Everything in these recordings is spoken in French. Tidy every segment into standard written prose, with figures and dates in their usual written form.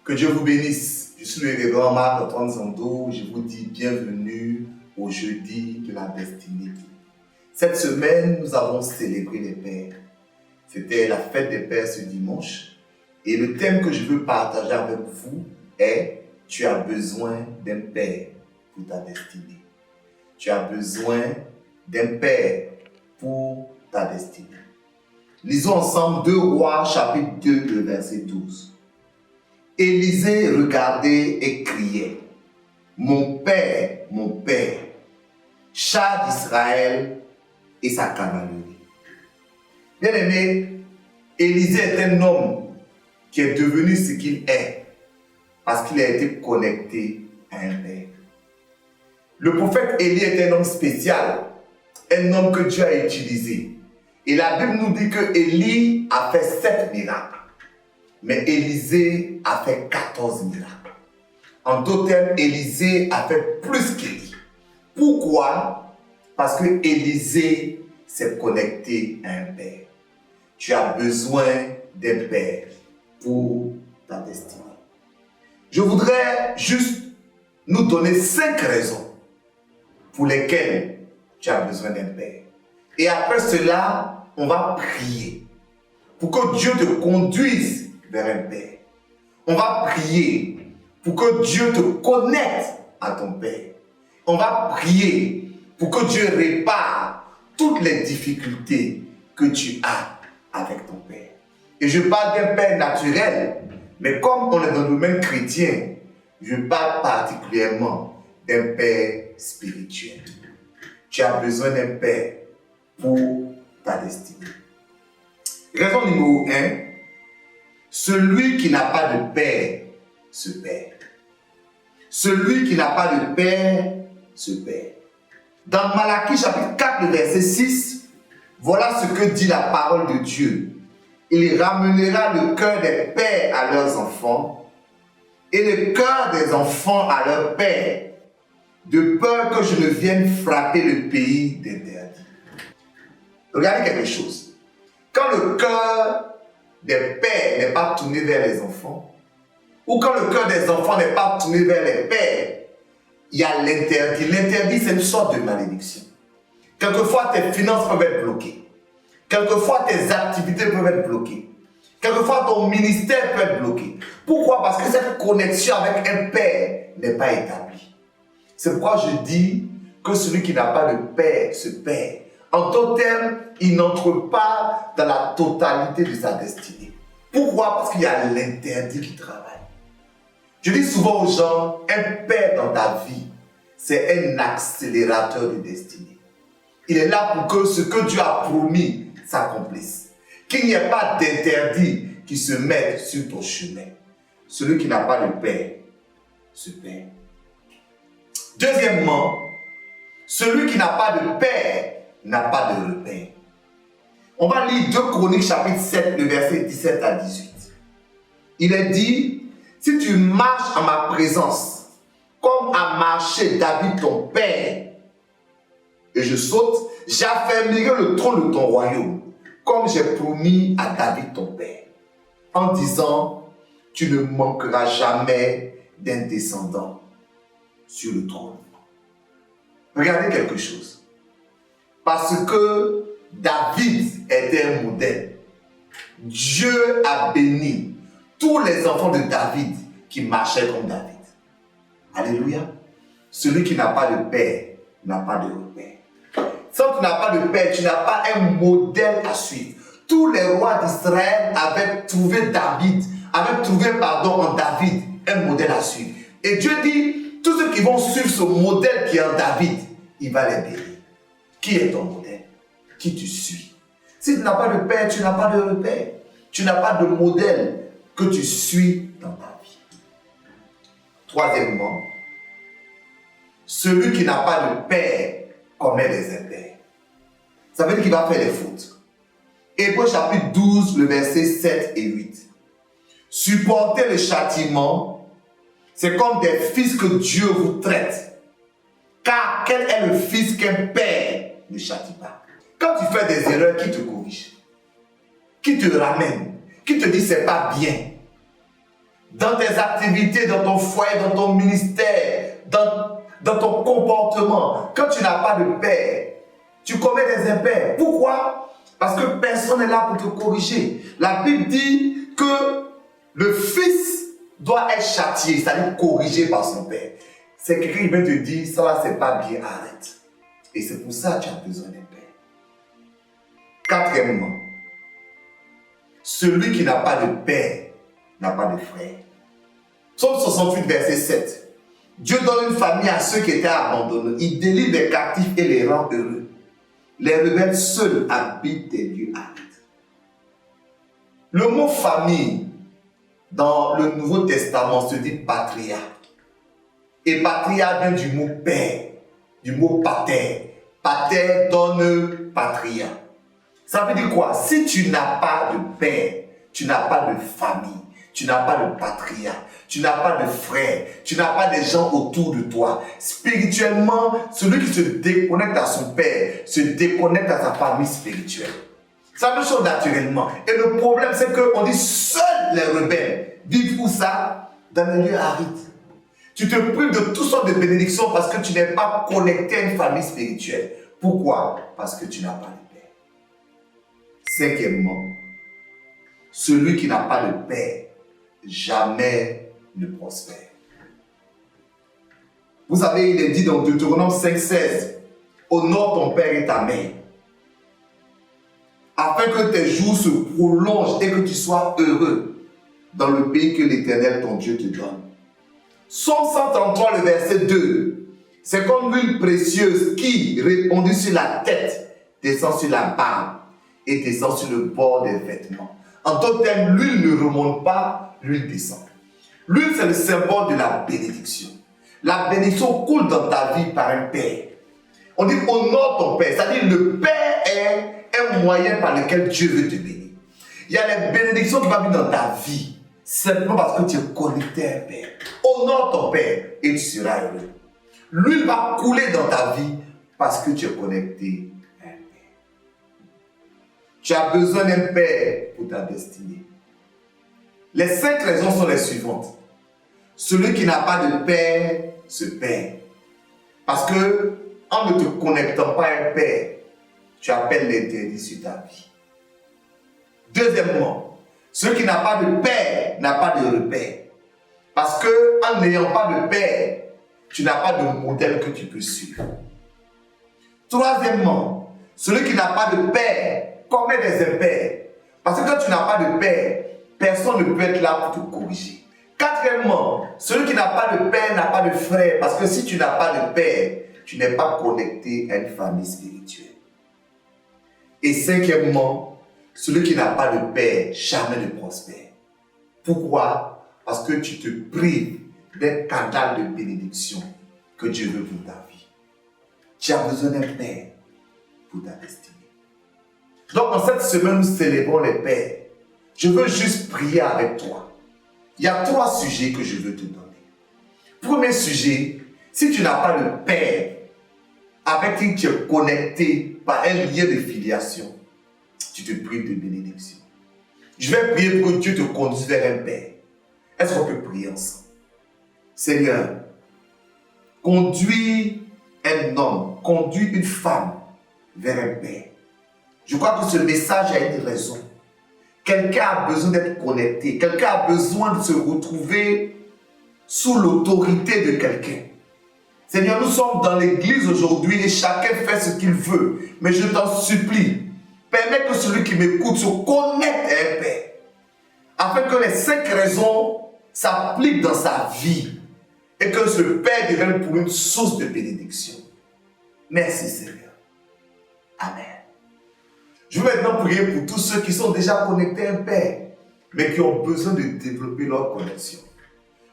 Que Dieu vous bénisse. Je suis le révérend Marc-Antoine Zando. Je vous dis bienvenue au jeudi de la destinée. Cette semaine, nous avons célébré les pères. C'était la fête des pères ce dimanche. Et le thème que je veux partager avec vous est « Tu as besoin d'un père pour ta destinée ». Tu as besoin d'un père pour ta destinée. Lisons ensemble 2 Rois, chapitre 2, le verset 12. Élisée regardait et criait, « mon père, char d'Israël et sa cavalerie. » Bien-aimé, Élisée est un homme qui est devenu ce qu'il est parce qu'il a été connecté à un père. Le prophète Élie est un homme spécial, un homme que Dieu a utilisé. Et la Bible nous dit que Élie a fait 7 miracles. Mais Élisée a fait 14 miracles. En d'autres termes, Élisée a fait plus qu'Élie. Pourquoi? Parce que Élisée s'est connecté à un père. Tu as besoin d'un père pour ta destinée. Je voudrais juste nous donner 5 raisons pour lesquelles tu as besoin d'un père. Et après cela, on va prier pour que Dieu te conduise vers un père. On va prier pour que Dieu te connecte à ton père. On va prier pour que Dieu répare toutes les difficultés que tu as avec ton père. Et je parle d'un père naturel, mais comme on est dans le domaine chrétien, je parle particulièrement d'un père spirituel. Tu as besoin d'un père pour ta destinée. Raison numéro 1, celui qui n'a pas de père se perd. Celui qui n'a pas de père se perd. Dans Malachie chapitre 4, verset 6, voilà ce que dit la parole de Dieu. Il ramènera le cœur des pères à leurs enfants et le cœur des enfants à leurs pères, de peur que je ne vienne frapper le pays d'interdit. Regardez quelque chose. Quand le cœur des pères n'est pas tourné vers les enfants, ou quand le cœur des enfants n'est pas tourné vers les pères, il y a l'interdit. L'interdit, c'est une sorte de malédiction. Quelquefois, tes finances peuvent être bloquées. Quelquefois, tes activités peuvent être bloquées. Quelquefois, ton ministère peut être bloqué. Pourquoi? Parce que cette connexion avec un père n'est pas établie. C'est pourquoi je dis que celui qui n'a pas de père se perd. En d'autres termes, il n'entre pas dans la totalité de sa destinée. Pourquoi? Parce qu'il y a l'interdit qui travaille. Je dis souvent aux gens, un père dans ta vie, c'est un accélérateur de destinée. Il est là pour que ce que Dieu a promis s'accomplisse. Qu'il n'y ait pas d'interdit qui se mette sur ton chemin. Celui qui n'a pas de père se perd. Deuxièmement, celui qui n'a pas de père n'a pas de repère. On va lire 2 Chroniques chapitre 7, le verset 17 à 18. Il est dit, si tu marches en ma présence, comme a marché David ton père, et je saute, j'affermirai le trône de ton royaume, comme j'ai promis à David ton père, en disant, tu ne manqueras jamais d'un descendant sur le trône. Regardez quelque chose. Parce que David était un modèle. Dieu a béni tous les enfants de David qui marchaient comme David. Alléluia. Celui qui n'a pas de père n'a pas de repère. Si tu n'as pas de père, tu n'as pas un modèle à suivre. Tous les rois d'Israël avaient trouvé en David un modèle à suivre. Et Dieu dit, tous ceux qui vont suivre ce modèle qui est en David, il va les bénir. Qui est ton modèle? Qui tu suis? Si tu n'as pas de père, tu n'as pas de repère. Tu n'as pas de modèle que tu suis dans ta vie. Troisièmement, celui qui n'a pas de père commet des impairs. Ça veut dire qu'il va faire des fautes. Hébreux chapitre 12, le verset 7 et 8. Supporter le châtiment, c'est comme des fils que Dieu vous traite. Car quel est le fils qu'un père ne châtie pas? Quand tu fais des erreurs, qui te corrige? Qui te ramène? Qui te dit c'est pas bien? dans tes activités, dans ton foyer, dans ton ministère, dans ton comportement. Quand tu n'as pas de père, tu commets des impairs. Pourquoi? Parce que personne n'est là pour te corriger. La Bible dit que le fils doit être châtié, c'est-à-dire corrigé par son père. C'est quelqu'un qui vient te dire, ça là, c'est pas bien, arrête. Et c'est pour ça que tu as besoin d'un père. Quatrièmement, celui qui n'a pas de père n'a pas de frère. Psaume 68, verset 7. Dieu donne une famille à ceux qui étaient abandonnés. Il délivre les captifs et les rend heureux. Les rebelles seuls habitent des lieux arides. Le mot famille, dans le Nouveau Testament, se dit patria. Et patria vient du mot père, du mot pater. Pater donne patria. Ça veut dire quoi? Si tu n'as pas de père, tu n'as pas de famille, tu n'as pas de patria, tu n'as pas de frère, tu n'as pas des gens autour de toi. Spirituellement, celui qui se déconnecte à son père se déconnecte à sa famille spirituelle. C'est la même chose naturellement. Et le problème, c'est qu'on dit seuls les rebelles vivent où ça? Dans les lieux arides. Tu te prives de toutes sortes de bénédictions parce que tu n'es pas connecté à une famille spirituelle. Pourquoi? Parce que tu n'as pas de père. Cinquièmement, celui qui n'a pas de père jamais ne prospère. Vous savez, il est dit dans Deutéronome 5,16, honore ton père et ta mère, afin que tes jours se prolongent et que tu sois heureux dans le pays que l'Éternel ton Dieu te donne. Psaume 133, le verset 2, c'est comme l'huile précieuse qui, répandue sur la tête, descend sur la barbe et descend sur le bord des vêtements. En d'autres termes, l'huile ne remonte pas, l'huile descend. L'huile, c'est le symbole de la bénédiction. La bénédiction coule dans ta vie par un père. On dit honore ton père, c'est-à-dire le père est un moyen par lequel Dieu veut te bénir. Il y a des bénédictions qui vont venir dans ta vie simplement parce que tu es connecté à un père. Honore ton père et tu seras heureux. L'huile va couler dans ta vie parce que tu es connecté à un père. Tu as besoin d'un père pour ta destinée. Les 5 raisons sont les suivantes. Celui qui n'a pas de père se perd. Parce que, en ne te connectant pas à un père, tu appelles l'interdit sur ta vie. Deuxièmement, celui qui n'a pas de père n'a pas de repère. Parce que, en n'ayant pas de père, tu n'as pas de modèle que tu peux suivre. Troisièmement, celui qui n'a pas de père commet des impairs. Parce que quand tu n'as pas de père, personne ne peut être là pour te corriger. Quatrièmement, celui qui n'a pas de père n'a pas de frère. Parce que si tu n'as pas de père, tu n'es pas connecté à une famille spirituelle. Et cinquièmement, celui qui n'a pas de père jamais ne prospère. Pourquoi? Parce que tu te prives d'un canal de bénédiction que Dieu veut pour ta vie. Tu as besoin d'un père pour ta destinée. Donc en cette semaine, nous célébrons les pères. Je veux juste prier avec toi. Il y a 3 sujets que je veux te donner. Premier sujet, si tu n'as pas de père avec qui tu es connecté par un lien de filiation, tu te prives de bénédiction. Je vais prier pour que Dieu te conduise vers un père. Est-ce qu'on peut prier ensemble? Seigneur, conduis un homme, conduis une femme vers un père. Je crois que ce message a une raison. Quelqu'un a besoin d'être connecté. Quelqu'un a besoin de se retrouver sous l'autorité de quelqu'un. Seigneur, nous sommes dans l'église aujourd'hui et chacun fait ce qu'il veut. Mais je t'en supplie, permets que celui qui m'écoute se connecte à un père. Afin que les 5 raisons s'appliquent dans sa vie. Et que ce père devienne pour une source de bénédiction. Merci Seigneur. Amen. Je veux maintenant prier pour tous ceux qui sont déjà connectés à un père, mais qui ont besoin de développer leur connexion.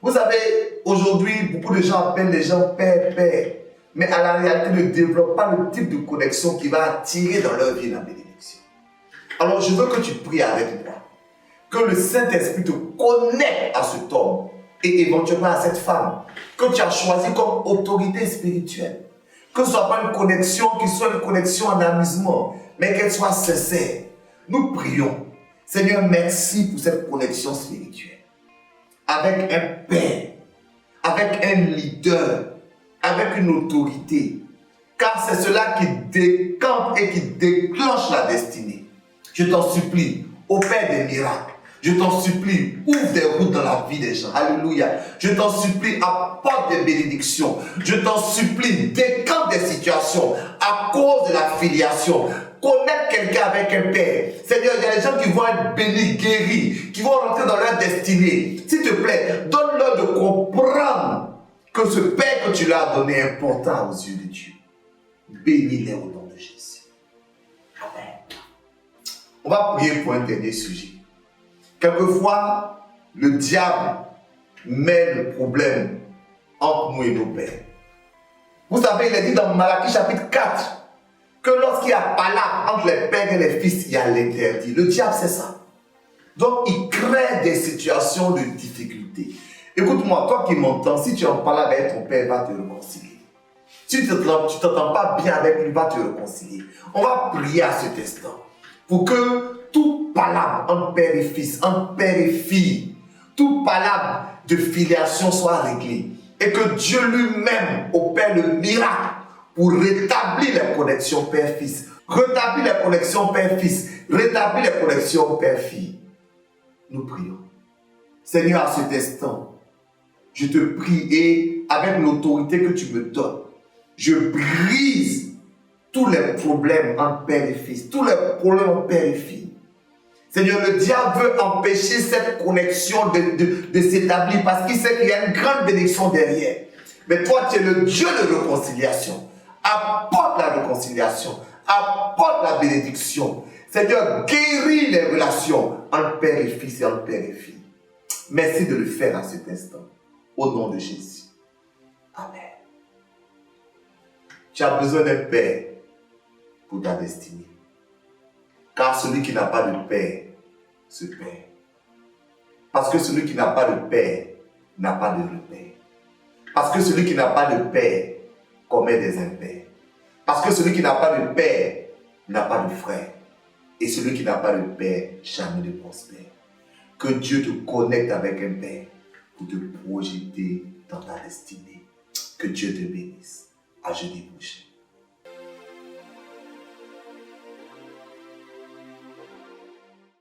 Vous savez, aujourd'hui, beaucoup de gens appellent les gens père, père, mais à la réalité ne développent pas le type de connexion qui va attirer dans leur vie la bénédiction. Alors je veux que tu pries avec moi, que le Saint-Esprit te connecte à cet homme et éventuellement à cette femme que tu as choisi comme autorité spirituelle. Que ce ne soit pas une connexion qui soit une connexion en amusement, mais qu'elle soit sincère. Nous prions. Seigneur, merci pour cette connexion spirituelle. avec un père, avec un leader, avec une autorité. Car c'est cela qui décante et qui déclenche la destinée. Je t'en supplie, opère des miracles. Je t'en supplie, ouvre des routes dans la vie des gens. Alléluia. Je t'en supplie, apporte des bénédictions. Je t'en supplie, décante des situations à cause de la filiation. Connecte quelqu'un avec un père. C'est-à-dire, il y a des gens qui vont être bénis, guéris, qui vont rentrer dans leur destinée. S'il te plaît, donne-leur de comprendre que ce père que tu leur as donné est important aux yeux de Dieu. Bénis-les au nom de Jésus. Amen. On va prier pour un dernier sujet. Quelquefois, le diable met le problème entre nous et nos pères. Vous savez, il est dit dans Malachie chapitre 4 que lorsqu'il y a palabre entre les pères et les fils, il y a l'interdit. Le diable, c'est ça. Donc, il crée des situations de difficulté. Écoute-moi, toi qui m'entends, si tu en parles avec ton père, il va te réconcilier. Si tu ne t'entends pas bien avec lui, il va te réconcilier. On va prier à cet instant pour que tout palabre entre père et fils, entre père et fille, tout palabre de filiation soit réglé. Et que Dieu lui-même opère le miracle pour rétablir les connexions père-fils, rétablir les connexions père-fils, rétablir les connexions père-fille. Nous prions. Seigneur, à cet instant, je te prie et avec l'autorité que tu me donnes, je brise tous les problèmes entre père et fils, tous les problèmes entre père et fille. Seigneur, le diable veut empêcher cette connexion de s'établir parce qu'il sait qu'il y a une grande bénédiction derrière. Mais toi, tu es le Dieu de réconciliation. Apporte la réconciliation, apporte la bénédiction. Seigneur, guéris les relations entre père et fils et entre père et fille. Merci de le faire à cet instant. Au nom de Jésus. Amen. Tu as besoin d'un père pour ta destinée. Car celui qui n'a pas de père se perd. Parce que celui qui n'a pas de père n'a pas de repère. Parce que celui qui n'a pas de père commet des impairs. Parce que celui qui n'a pas de père n'a pas de frère. Et celui qui n'a pas de père jamais ne prospère. Que Dieu te connecte avec un père pour te projeter dans ta destinée. Que Dieu te bénisse. À jeudi prochain.